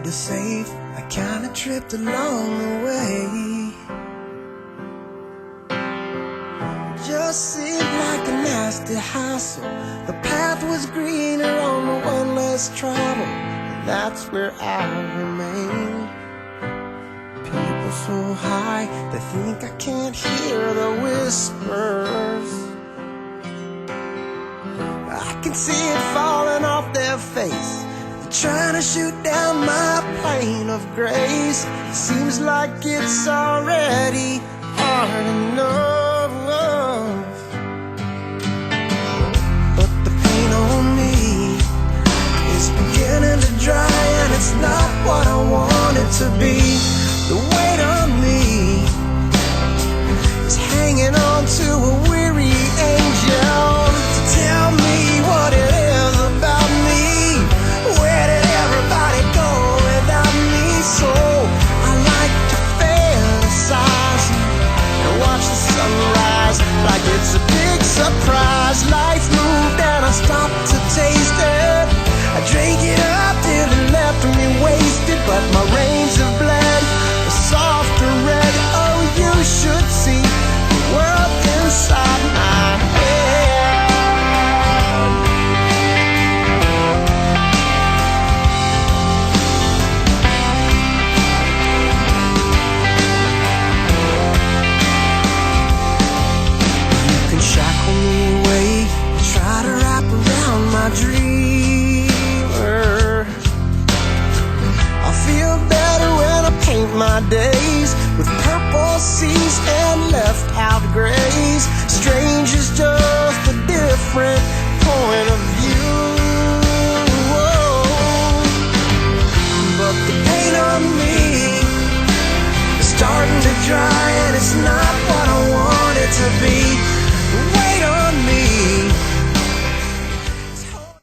to save, I kinda tripped along the way. Just seemed like a nasty hassle. The path was greener on the one less traveled, and that's where I remain. People so high, they think I can't hear the whispers. I can see it falling off their face. They're trying to shoot down my plane of grace. It seems like it's already hard enough, but the pain on me is beginning to dry, and it's not what I want it to be. The weight on me is hanging on to a weary angel to tell me what it is about me. Where did everybody go without me? So I like to fantasize and watch the sunrise like it's a big surprise. Life moved and I stopped to taste it. I drank it up till it left me wasted, but my rains have bled a softer red. Oh, you should see the world inside my head. You can shackle me away, try to wrap around my dreamer. I feel better when I paint my days with purple seas and left out grays. Strange is just a different point of view. But the paint on me is starting to dry, and it's not what I want it to be.